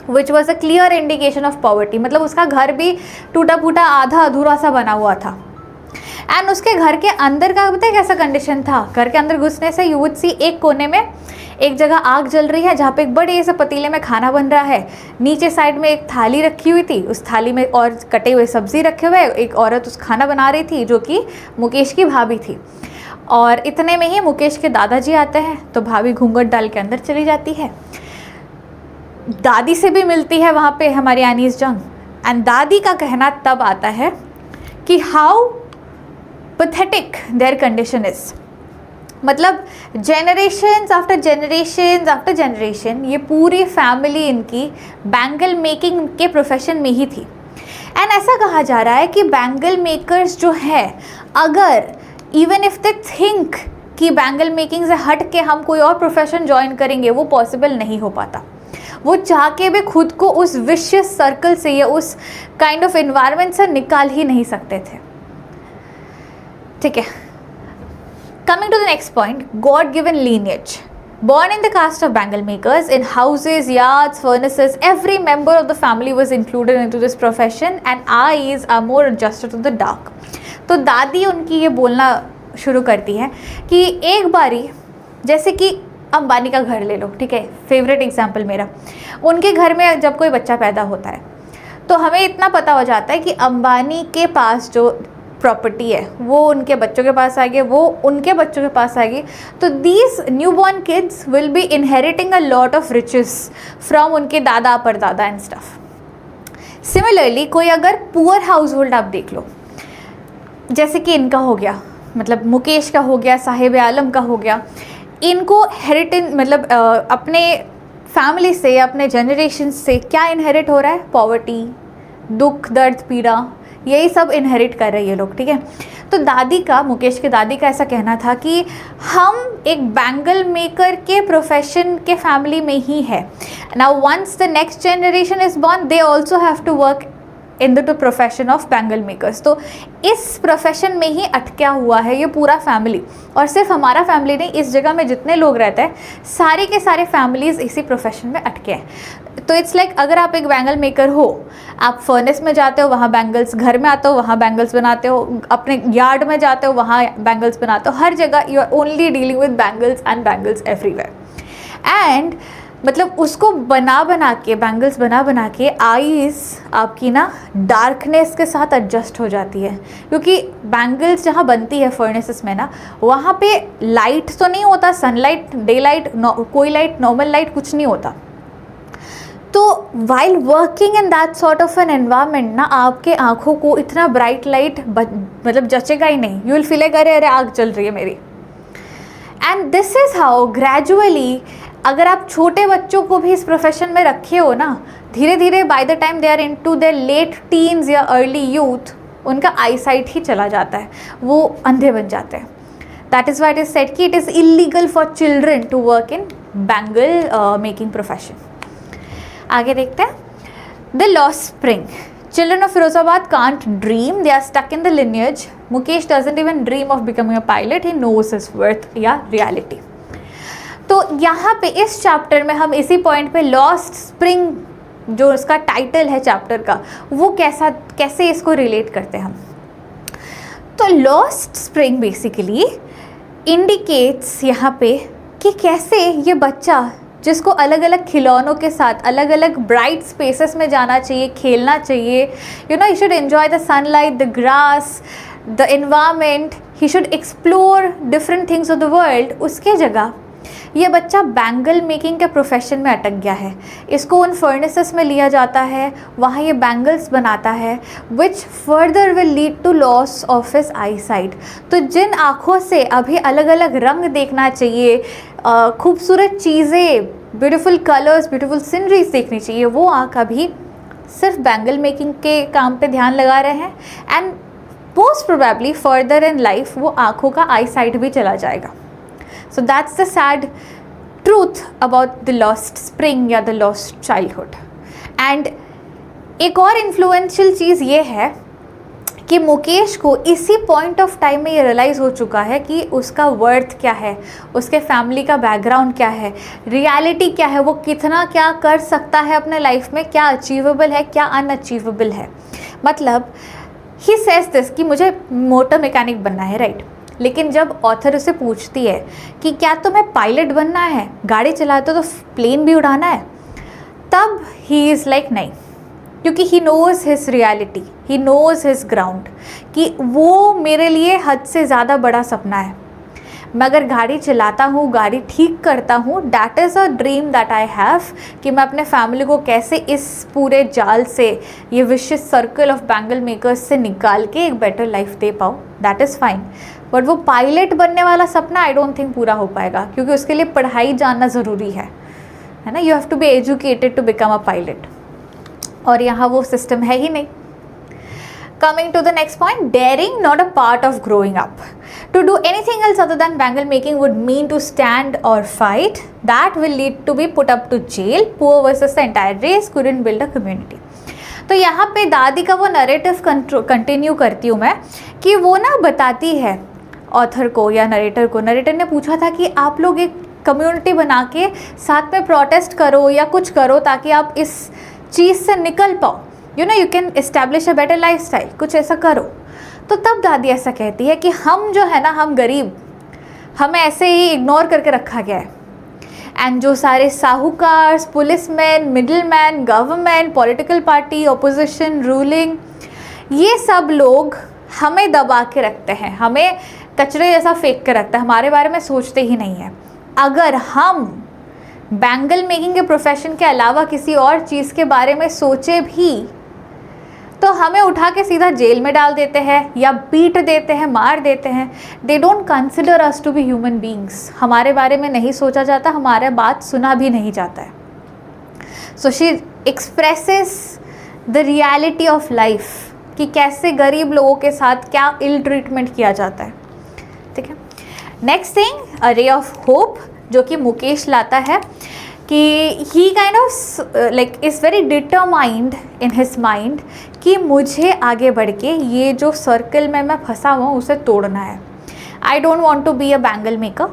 which was a clear indication of poverty. मतलब उसका घर भी टूटा फूटा, आधा अधूरा सा बना हुआ था। एंड उसके घर के अंदर का पता है कैसा कंडीशन था? घर के अंदर घुसने से यू वुड सी एक कोने में एक जगह आग जल रही है, जहाँ पे एक बड़े से पतीले में खाना बन रहा है। नीचे साइड में एक थाली रखी हुई थी, उस थाली में और कटे हुए सब्जी रखे हुए, एक औरत उस खाना बना रही थी जो कि मुकेश की भाभी थी। और इतने में ही मुकेश के दादाजी आते हैं, तो भाभी घूंघट डाल के अंदर चली जाती है। दादी से भी मिलती है वहाँ पे हमारी अनीस जंग, एंड दादी का कहना तब आता है कि how pathetic their condition is. मतलब generations after generations after generation ये पूरी फैमिली इनकी बैंगल मेकिंग के प्रोफेशन में ही थी। एंड ऐसा कहा जा रहा है कि बैंगल मेकर्स जो है, अगर इवन इफ़ दे थिंक कि बैंगल मेकिंग से हट के हम कोई और प्रोफेशन ज्वाइन करेंगे, वो पॉसिबल नहीं हो पाता। वो चाह के भी खुद को उस विशियस सर्कल से या उस काइंड ऑफ एनवायरनमेंट से निकाल ही नहीं सकते थे। ठीक है, coming to the next point, God given lineage. Born in the caste of bangle makers, in houses, yards, furnaces, every member of the family was included into this profession, and eyes are more adjusted to the dark. तो दादी उनकी ये बोलना शुरू करती है कि एक बारी, जैसे कि अंबानी का घर ले लो, ठीक है, फेवरेट एग्जाम्पल मेरा, उनके घर में जब कोई बच्चा पैदा होता है तो हमें इतना पता हो जाता है कि अंबानी के पास जो प्रॉपर्टी है वो उनके बच्चों के पास आएगी, वो उनके बच्चों के पास आएगी। तो these newborn kids will be inheriting a lot of riches from उनके दादा परदादा एंड स्टफ। सिमिलरली कोई अगर पुअर हाउस होल्ड आप देख लो, जैसे कि इनका हो गया, मतलब मुकेश का हो गया, साहिब आलम का हो गया, इनको हेरिटेज मतलब अपने फैमिली से, अपने जनरेशन से क्या इनहेरिट हो रहा है? पॉवर्टी, दुख, दर्द, पीड़ा, यही सब इनहेरिट कर रहे हैं ये लोग, ठीक है। तो दादी का, मुकेश के दादी का ऐसा कहना था कि हम एक बैंगल मेकर के प्रोफेशन के फैमिली में ही है। Now once the next generation is born, they also have to work in the profession of bangle makers. तो इस प्रोफेशन में ही अटका हुआ है ये पूरा फैमिली, और सिर्फ हमारा फैमिली नहीं, इस जगह में जितने लोग रहते हैं सारे के सारे फैमिलीज़ इसी प्रोफेशन में अटके हैं। तो इट्स लाइक अगर आप एक बैंगल मेकर हो, आप फर्नेस में जाते हो वहाँ बैंगल्स, घर में आते हो वहाँ बैंगल्स बनाते हो, अपने यार्ड में जाते हो वहाँ बैंगल्स बनाते हो, हर जगह you are only dealing with bangles and bangles everywhere. And मतलब उसको बना के बैंगल्स बना के आईज आपकी ना डार्कनेस के साथ एडजस्ट हो जाती है, क्योंकि बैंगल्स जहाँ बनती है फर्नेसेस में ना, वहाँ पे लाइट तो नहीं होता, सनलाइट, डे लाइट, कोई लाइट, नॉर्मल लाइट कुछ नहीं होता। तो while working in that sort of an environment ना, आपके आँखों को इतना ब्राइट लाइट मतलब जचेगा ही नहीं। यू विल फील लाइक अरे आग चल रही है मेरी। And this is how gradually, अगर आप छोटे बच्चों को भी इस प्रोफेशन में रखे हो ना, धीरे धीरे by the time they are into their late teens या अर्ली यूथ, उनका आई साइट ही चला जाता है, वो अंधे बन जाते हैं। That is why it is said कि it is illegal for children to work in bangle making profession. आगे देखते हैं, the lost spring. Children of Firozabad can't dream, they are stuck in the lineage. Mukesh doesn't even dream of becoming a pilot, he knows his worth या reality. तो यहाँ पे इस chapter में हम इसी पॉइंट पे लॉस्ट स्प्रिंग, जो इसका टाइटल है चैप्टर का, वो कैसे इसको रिलेट करते हैं हम। तो लॉस्ट स्प्रिंग बेसिकली इंडिकेट्स यहाँ पे कि कैसे ये बच्चा, जिसको अलग अलग खिलौनों के साथ अलग अलग ब्राइट स्पेसेस में जाना चाहिए, खेलना चाहिए, you know, he should enjoy the sunlight, the grass, the environment, he should explore different things of the world, उसके जगह ये बच्चा बैंगल मेकिंग के प्रोफेशन में अटक गया है। इसको उन फर्नेसेस में लिया जाता है, वहाँ ये बैंगल्स बनाता है, which further will lead to loss of his eyesight. तो जिन आँखों से अभी अलग अलग रंग देखना चाहिए, खूबसूरत चीज़ें, ब्यूटीफुल कलर्स, ब्यूटीफुल सीनरीज देखनी चाहिए, वो आँख अभी सिर्फ बैंगल मेकिंग के काम पे ध्यान लगा रहे हैं। And most probably further in life वो आँखों का आई साइट भी चला जाएगा। So that's the sad truth about the lost spring या the lost childhood. And एक और इन्फ्लुएंशियल चीज़ ये है कि मुकेश को इसी पॉइंट ऑफ टाइम में ये रियलाइज़ हो चुका है कि उसका वर्थ क्या है, उसके फैमिली का बैकग्राउंड क्या है, रियलिटी क्या है, वो कितना क्या कर सकता है अपने लाइफ में, क्या अचीवेबल है, क्या अनअचीवेबल है। मतलब ही सेज दिस कि मुझे मोटर मैकेनिक बनना है, राइट। लेकिन जब ऑथर उसे पूछती है कि क्या तुम्हें पायलट बनना है, गाड़ी चलाते हो तो प्लेन भी उड़ाना है, तब ही इज़ लाइक नहीं, क्योंकि he knows his reality, he knows his ground, कि वो मेरे लिए हद से ज़्यादा बड़ा सपना है। मैं अगर गाड़ी चलाता हूँ, गाड़ी ठीक करता हूँ, that is a dream that I have, कि मैं अपने फैमिली को कैसे इस पूरे जाल से, ये vicious circle of bangle makers से निकाल के एक बेटर लाइफ दे पाऊँ, दैट इज़ फाइन। बट वो पायलट बनने वाला सपना आई डोंट थिंक पूरा हो पाएगा, क्योंकि उसके लिए पढ़ाई जानना ज़रूरी है ना। You have to be educated to become a pilot, और यहाँ वो सिस्टम है ही नहीं। Coming to the next point, daring not a part of growing up. To do anything else other than bangle making would mean to stand or fight. That will lead to be put up to jail. Poor versus the entire race couldn't build a community. तो यहाँ पे दादी का वो narrative continue करती हूँ मैं, कि वो ना बताती है ऑथर को या नरेटर को। नरेटर ने पूछा था कि आप लोग एक कम्युनिटी बना के साथ में प्रोटेस्ट करो या कुछ करो ताकि आप इस चीज़ से निकल पाओ, you know, you can establish a better life style, कुछ ऐसा करो। तो तब दादी ऐसा कहती है कि हम जो है ना, हम गरीब, हमें ऐसे ही इग्नोर करके रखा गया है। एंड जो सारे साहूकार, policeman, middleman, government, political party, opposition, ruling, ये सब लोग हमें दबा के रखते हैं, हमें कचरे जैसा फेंक के रखते हैं, हमारे बारे में सोचते ही नहीं है। अगर हम बैंगल मेकिंग के प्रोफेशन के अलावा किसी और चीज़ के बारे में सोचे भी तो हमें उठा के सीधा जेल में डाल देते हैं या पीट देते हैं, मार देते हैं। They don't consider us to be human beings. हमारे बारे में नहीं सोचा जाता, हमारे बात सुना भी नहीं जाता है। So she expresses the reality of life कि कैसे गरीब लोगों के साथ क्या इल ट्रीटमेंट किया जाता है, ठीक है। Next thing, a ray of hope, जो कि मुकेश लाता है कि he kind of like is very determined in his mind कि मुझे आगे बढ़ के ये जो सर्कल में मैं फंसा हुआ हूँ उसे तोड़ना है। I don't want to be a bangle maker,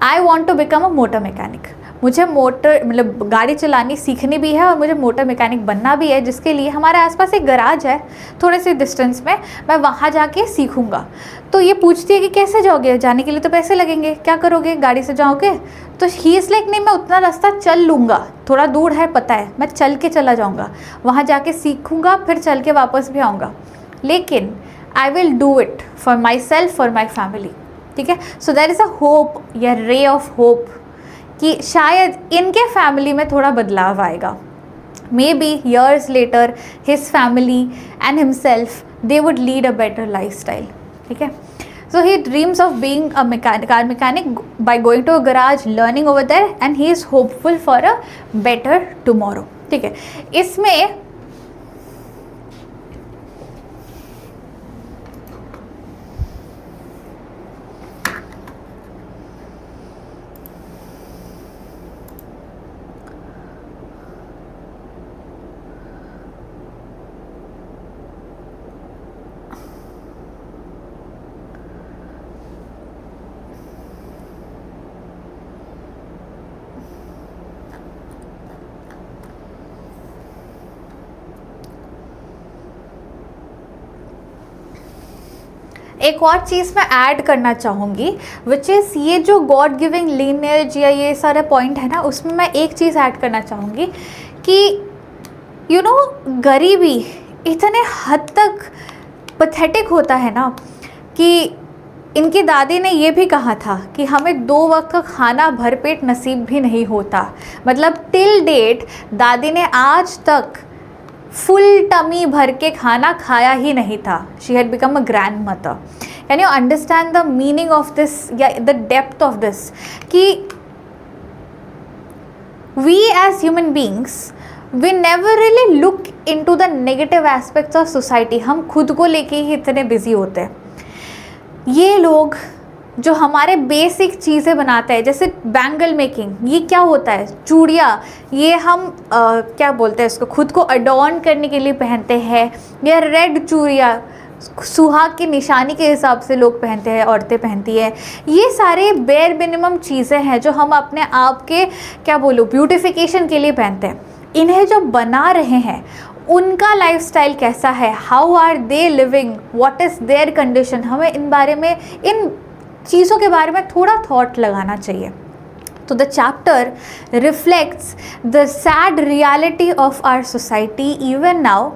I want to become a motor mechanic. मुझे मोटर मतलब गाड़ी चलानी सीखनी भी है और मुझे मोटर मैकेनिक बनना भी है, जिसके लिए हमारे आसपास एक गराज है थोड़े से डिस्टेंस में, मैं वहाँ जाके सीखूँगा। तो ये पूछती है कि कैसे जाओगे, जाने के लिए तो पैसे लगेंगे, क्या करोगे, गाड़ी से जाओगे? तो ही इज़ लाइक नहीं, मैं उतना रास्ता चल लूँगा, थोड़ा दूर है पता है, मैं चल के चला जाऊँगा, वहाँ जाके सीखूँगा, फिर चल के वापस भी आऊँगा, लेकिन I will do it for myself, for my family, ठीक है। So there is a hope या रे ऑफ होप कि शायद इनके फैमिली में थोड़ा बदलाव आएगा। May be years later his family and himself they would lead a better lifestyle, ठीक है। So he dreams of being a car mechanic by going to a garage, learning over there, and he is hopeful for a better tomorrow, ठीक है। इसमें एक और चीज़ मैं add करना चाहूँगी, विच इज़ ये जो गॉड गिविंग लीनिएज या ये सारे पॉइंट है ना, उसमें मैं एक चीज़ ऐड करना चाहूँगी कि यू नो गरीबी इतने हद तक पथेटिक होता है ना कि इनकी दादी ने ये भी कहा था कि हमें 2 वक्त का खाना भरपेट नसीब भी नहीं होता। मतलब टिल डेट दादी ने आज तक फुल टमी भर के खाना खाया ही नहीं था। She had become a grandmother. Can you understand the meaning of this या द डेप्थ ऑफ दिस कि we as human beings we never really look into the negative aspects of society. हम खुद को लेके ही इतने busy होते हैं। ये लोग जो हमारे बेसिक चीज़ें बनाते हैं, जैसे बैंगल मेकिंग, ये क्या होता है, चूड़ियाँ, ये हम क्या बोलते हैं इसको, खुद को अडॉर्न करने के लिए पहनते हैं। या रेड चूड़ियाँ सुहाग की निशानी के हिसाब से लोग पहनते हैं, औरतें पहनती है। ये सारे बेयर मिनिमम चीज़ें हैं जो हम अपने आप के क्या बोलूँ ब्यूटिफिकेशन के लिए पहनते हैं। इन्हें जो बना रहे हैं उनका लाइफस्टाइल कैसा है, how are they living, what is their condition, हमें इन बारे में, इन चीज़ों के बारे में थोड़ा थॉट लगाना चाहिए। तो the chapter reflects the sad reality of our society even now.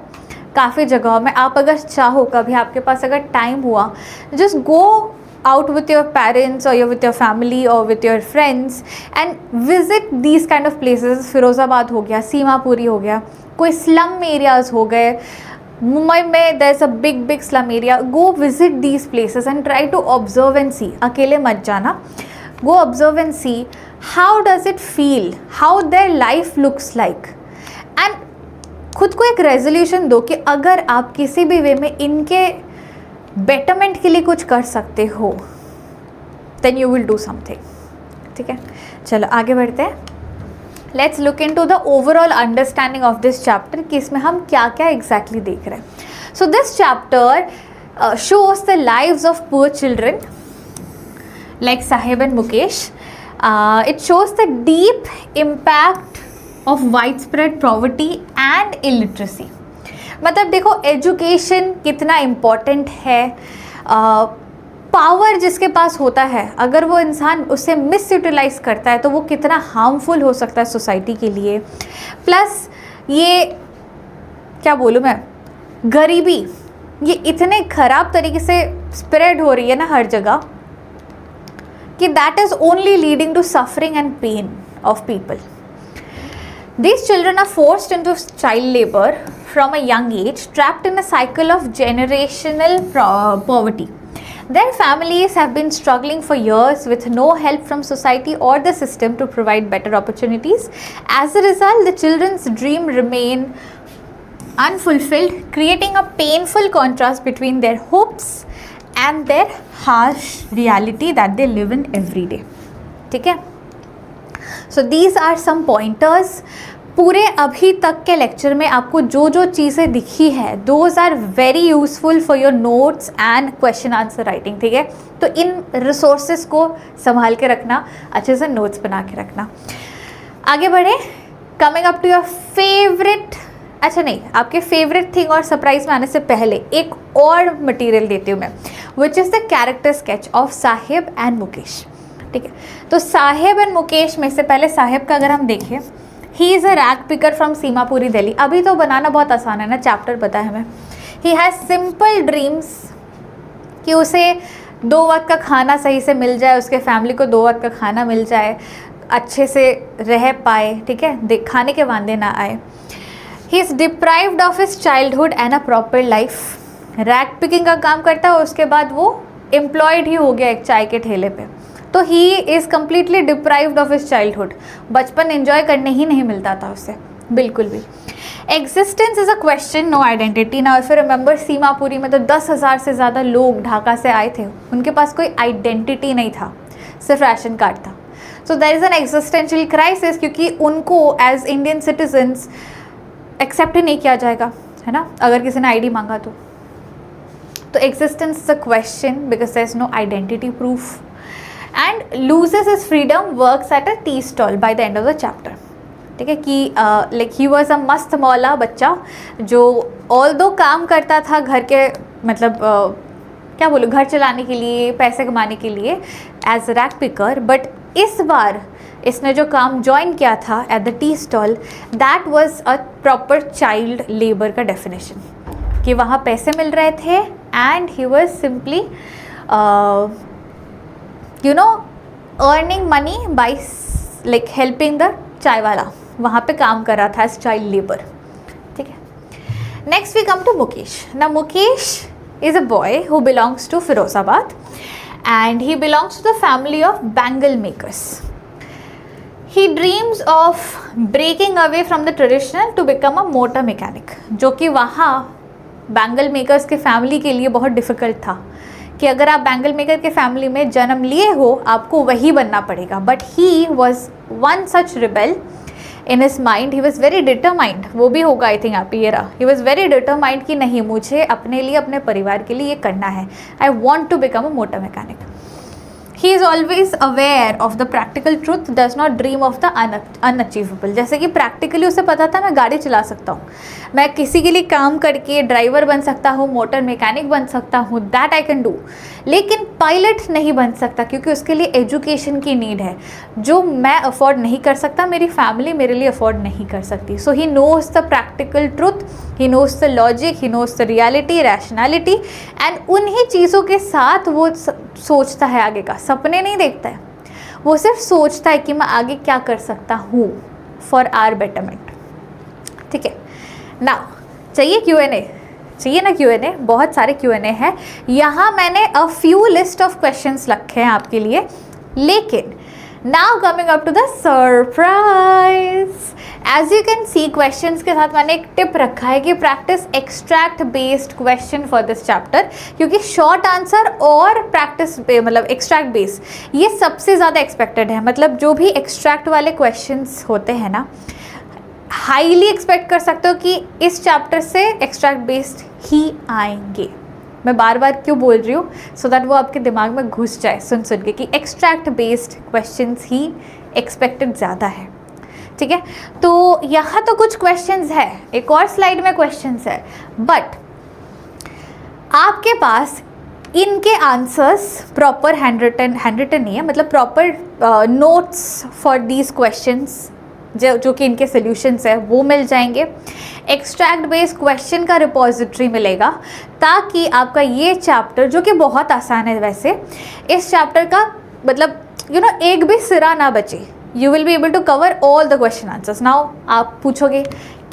काफ़ी जगहों में आप अगर चाहो, कभी आपके पास अगर टाइम हुआ, just go out with your parents or with your family or with your friends and visit these kind of places। Firozabad हो गया, सीमापुरी हो गया, कोई स्लम एरियाज़ हो गए, मुंबई में there is a big slum area। go visit these places and try to observe and see। अकेले मत जाना, go observe and see how does it feel, how their life looks like, and खुद को एक resolution दो कि अगर आप किसी भी वे में इनके बेटरमेंट के लिए कुछ कर सकते हो then you will do something. ठीक है, चलो आगे बढ़ते हैं। Let's look into the overall understanding of this chapter कि इसमें हम क्या क्या एग्जैक्टली देख रहे हैं। So this chapter shows the lives of poor children like Saheb and Mukesh. It shows the deep impact of widespread poverty and illiteracy. मतलब देखो एजुकेशन कितना इम्पॉर्टेंट है, पावर जिसके पास होता है अगर वो इंसान उसे मिस यूटिलाइज करता है तो वो कितना हार्मफुल हो सकता है सोसाइटी के लिए। प्लस ये क्या बोलूँ मैं, गरीबी ये इतने ख़राब तरीके से स्प्रेड हो रही है ना हर जगह कि that is only leading to suffering and pain of people. These children are forced into child labor from a young age, trapped in a cycle of generational poverty. Their families have been struggling for years with no help from society or the system to provide better opportunities. As a result, the children's dream remain unfulfilled, creating a painful contrast between their hopes and their harsh reality that they live in every day. ठीक है? So these are some pointers. पूरे अभी तक के lecture में आपको जो जो चीज़ें दिखी है those are very useful for your notes and question answer writing, ठीक है? तो इन रिसोर्सेज को संभाल के रखना, अच्छे से नोट्स बना के रखना. आगे बढ़े. Coming up to your favourite, अच्छा नहीं, आपके फेवरेट थिंग और सरप्राइज में आने से पहले एक और मटेरियल देती हूँ मैं, which is the character sketch of Sahib and Mukesh. ठीक है, तो साहिब एंड मुकेश में से पहले साहिब का अगर हम देखें, he is a rag picker from Seemapuri Delhi. अभी तो बनाना बहुत आसान है ना, चैप्टर पता है हमें. ही हैज़ सिंपल ड्रीम्स कि उसे 2 वक्त का खाना सही से मिल जाए, उसके फैमिली को 2 वक्त का खाना मिल जाए, अच्छे से रह पाए, ठीक है, खाने के वांदे ना आए. He is deprived of his childhood and a proper life. Rag picking का काम करता है, उसके बाद वो एम्प्लॉयड ही हो गया एक चाय के ठेले पे. तो he is completely deprived of his childhood. बचपन एंजॉय करने ही नहीं मिलता था उससे बिल्कुल भी. Existence is a question, no identity. ना फिर रिमेंबर सीमापुरी में तो 10,000 से ज़्यादा लोग ढाका से आए थे, उनके पास कोई आइडेंटिटी नहीं था, सिर्फ राशन कार्ड था. So there is an existential crisis, क्योंकि उनको एज इंडियन सिटीजन्स एक्सेप्ट ही नहीं किया जाएगा, है ना, अगर किसी ने आईडी मांगा तो. Existence is a question because there is no identity proof. And loses his freedom, works at a tea stall by the end of the chapter. ठीक है, कि लाइक ही वॉज अ मस्त मौला बच्चा जो ऑल दो काम करता था घर के, मतलब क्या बोलूँ, घर चलाने के लिए, पैसे कमाने के लिए एज रैग पिकर. बट इस बार इसने जो काम ज्वाइन किया था at the tea stall, that was a proper child labour का डेफिनेशन, कि वहाँ पैसे मिल रहे थे and he was simply you know earning money by like helping the चाय वाला, वहाँ पे काम कर रहा था एज चाइल्ड लेबर. ठीक है, next we come to Mukesh. ना Mukesh is a boy who belongs to Firozabad and he belongs to the family of bangle makers. He dreams of breaking away from the traditional to become a motor mechanic, जो कि वहाँ bangle makers के family के लिए बहुत difficult था कि अगर आप बैंगल मेकर के फैमिली में जन्म लिए हो आपको वही बनना पड़ेगा. But he was one such rebel in his mind, he was very determined. वो भी होगा आई थिंक आप ये रहा. ही वॉज वेरी डिटरमाइंड कि नहीं, मुझे अपने लिए, अपने परिवार के लिए ये करना है. I want to become a motor mechanic. He is always aware of the practical truth, does not dream of the unachievable. जैसे कि प्रैक्टिकली उसे पता था मैं गाड़ी चला सकता हूँ, मैं किसी के लिए काम करके ड्राइवर बन सकता हूँ, मोटर मैकेनिक बन सकता हूँ, दैट आई कैन डू. लेकिन पायलट नहीं बन सकता क्योंकि उसके लिए एजुकेशन की नीड है जो मैं अफोर्ड नहीं कर सकता, मेरी फैमिली मेरे लिए अफोर्ड नहीं कर सकती. So he knows the practical truth, he knows the logic, he knows the reality, rationality, and उन्हीं चीज़ों के साथ वो सोचता है आगे का. सपने नहीं देखता है, वो सिर्फ सोचता है कि मैं आगे क्या कर सकता हूँ फॉर आवर बेटरमेंट. ठीक है, नाउ चाहिए Q&A, चाहिए ना Q&A, बहुत सारे Q&A हैं. यहाँ मैंने a few list of questions रखे हैं आपके लिए. लेकिन now coming up to the surprise. As you can see questions के साथ मैंने एक टिप रखा है कि practice extract based question for this chapter, क्योंकि शॉर्ट आंसर और प्रैक्टिस मतलब एक्सट्रैक्ट बेस ये सबसे ज़्यादा एक्सपेक्टेड है. मतलब जो भी एक्सट्रैक्ट वाले क्वेश्चंस होते हैं ना, हाईली एक्सपेक्ट कर सकते हो कि इस चैप्टर से एक्सट्रैक्ट बेस्ड ही आएंगे. मैं बार बार क्यों बोल रही हूँ, सो दैट वो आपके दिमाग में घुस जाए सुन सुन के कि एक्सट्रैक्ट बेस्ड क्वेश्चंस ही एक्सपेक्टेड ज़्यादा है. ठीक है, तो यहाँ तो कुछ क्वेश्चंस है, एक और स्लाइड में क्वेश्चंस है, बट आपके पास इनके आंसर्स प्रॉपर हैंड रिटन नहीं है, मतलब proper notes for these questions जो कि इनके सॉल्यूशंस है वो मिल जाएंगे. एक्सट्रैक्ट बेस्ड क्वेश्चन का रिपोजिटरी मिलेगा ताकि आपका ये चैप्टर, जो कि बहुत आसान है वैसे, इस चैप्टर का मतलब एक भी सिरा ना बचे. You will be able to cover all the question answers. Now आप पूछोगे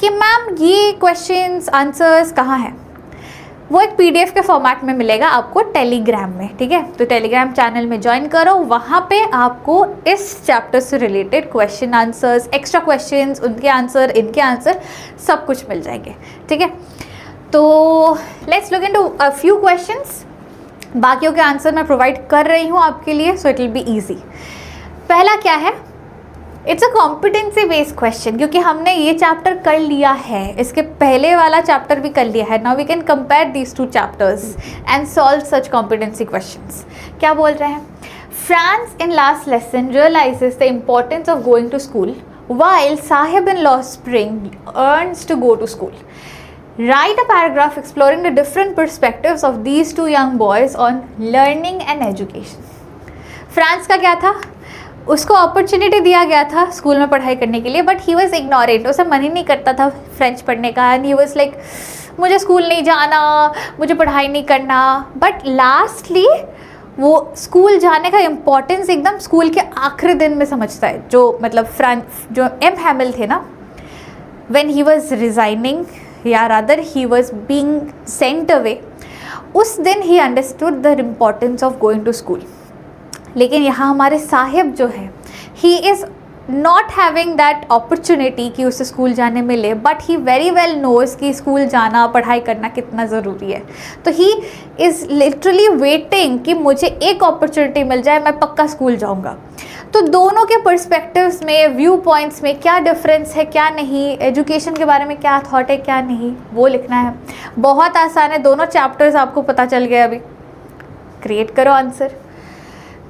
कि मैम ये क्वेश्चंस आंसर्स कहाँ हैं. वो एक PDF के फॉर्मेट में मिलेगा आपको टेलीग्राम में, ठीक है। तो टेलीग्राम चैनल में ज्वाइन करो, वहाँ पे आपको इस चैप्टर से related question answers, extra questions, उनके आंसर, इनके आंसर, सब कुछ मिल जाएंगे, ठीक है। तो let's look into a few questions. बाकियों के आंसर मैं प्रोवाइड कर रही हूँ आपके लिए, so it will be easy. पहला क्या है, it's a competency based question, क्योंकि हमने ये चैप्टर कर लिया है, इसके पहले वाला चैप्टर भी कर लिया है। Now we can compare these two chapters and solve such competency questions. क्या बोल रहे हैं, Franz in last lesson realizes the importance of going to school while Sahib-in-law Spring earns to go to school. Write a paragraph exploring the different perspectives of these two young boys on learning and education. France का क्या था, उसको opportunity दिया गया था school में पढ़ाई करने के लिए, बट ही वॉज इग्नोरेंट, उसे मन ही नहीं करता था फ्रेंच पढ़ने का, एंड ही वॉज लाइक मुझे स्कूल नहीं जाना, मुझे पढ़ाई नहीं करना। बट लास्टली वो स्कूल जाने का इम्पोर्टेंस एकदम स्कूल के आखिरी दिन में समझता है। जो मतलब जो एम हैमिल थे ना, व्हेन ही वॉज रिजाइनिंग या rather he was being sent away, उस दिन he understood the importance of going to school. लेकिन यहाँ हमारे साहिब जो है, he is not having that opportunity कि उसे स्कूल जाने मिले, but he very well knows कि स्कूल जाना, पढ़ाई करना कितना ज़रूरी है। तो ही इज़ लिटरली वेटिंग कि मुझे एक अपॉर्चुनिटी मिल जाए, मैं पक्का स्कूल जाऊँगा। तो दोनों के पर्सपेक्टिव्स में, व्यू पॉइंट्स में क्या डिफरेंस है, क्या नहीं, एजुकेशन के बारे में क्या थॉट है, क्या नहीं, वो लिखना है। बहुत आसान है, दोनों चैप्टर्स आपको पता चल गए। अभी क्रिएट करो answer.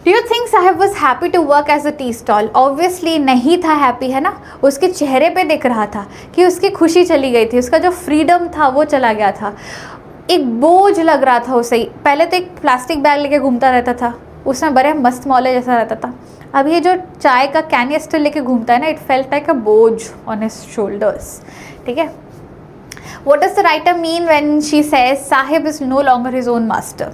Do you think Saheb was happy to work as a tea stall? Obviously नहीं था हैप्पी, है ना। उसके चेहरे पे दिख रहा था कि उसकी खुशी चली गई थी, उसका जो फ्रीडम था वो चला गया था। एक बोझ लग रहा था उसे। पहले तो एक प्लास्टिक बैग लेके घूमता रहता था, उसमें बड़े मस्त मौले जैसा रहता था। अब ये जो चाय का कैनिस्टर लेके घूमता है ना, इट फेल्ट लाइक अ बोझ ऑन हिज शोल्डर्स, ठीक है। What does the writer mean when she says Saheb is no longer his own master?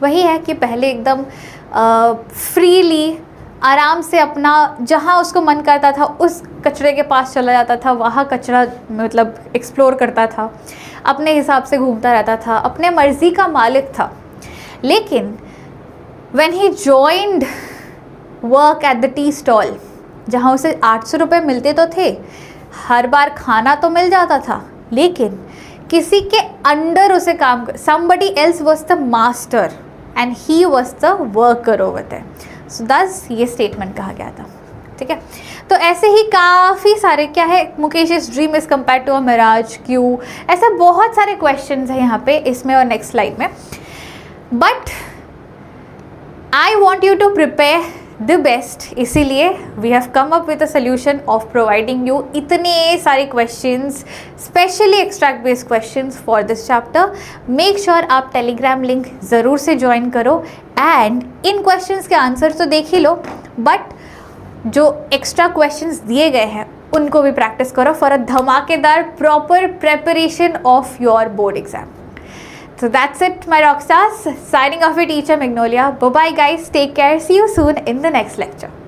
वही है कि पहले एकदम फ्रीली, आराम से अपना जहाँ उसको मन करता था उस कचरे के पास चला जाता था, वहाँ कचरा मतलब एक्सप्लोर करता था, अपने हिसाब से घूमता रहता था, अपने मर्ज़ी का मालिक था। लेकिन when he joined work at the tea stall, जहाँ उसे 800 रुपये मिलते तो थे, हर बार खाना तो मिल जाता था, लेकिन किसी के अंडर उसे काम कर, somebody else was the master and he was the worker over there. So thus ये स्टेटमेंट कहा गया था, ठीक है। तो ऐसे ही काफ़ी सारे, क्या है, Mukesh dream is compare to a mirage, क्यों, ऐसे बहुत सारे क्वेश्चंस हैं यहाँ पे, इसमें और नेक्स्ट स्लाइड में। But I want you to prepare the best, इसीलिए we have come up with a solution of providing you इतने सारे questions, specially extract based questions for this chapter. Make sure आप टेलीग्राम लिंक ज़रूर से join करो, and इन questions के answer तो देख ही लो, बट जो एक्स्ट्रा क्वेश्चंस दिए गए हैं उनको भी प्रैक्टिस करो फॉर अ धमाकेदार proper preparation of your board exam. So that's it, my rock stars. Signing off with teacher Magnolia. Bye bye guys. Take care. See you soon in the next lecture.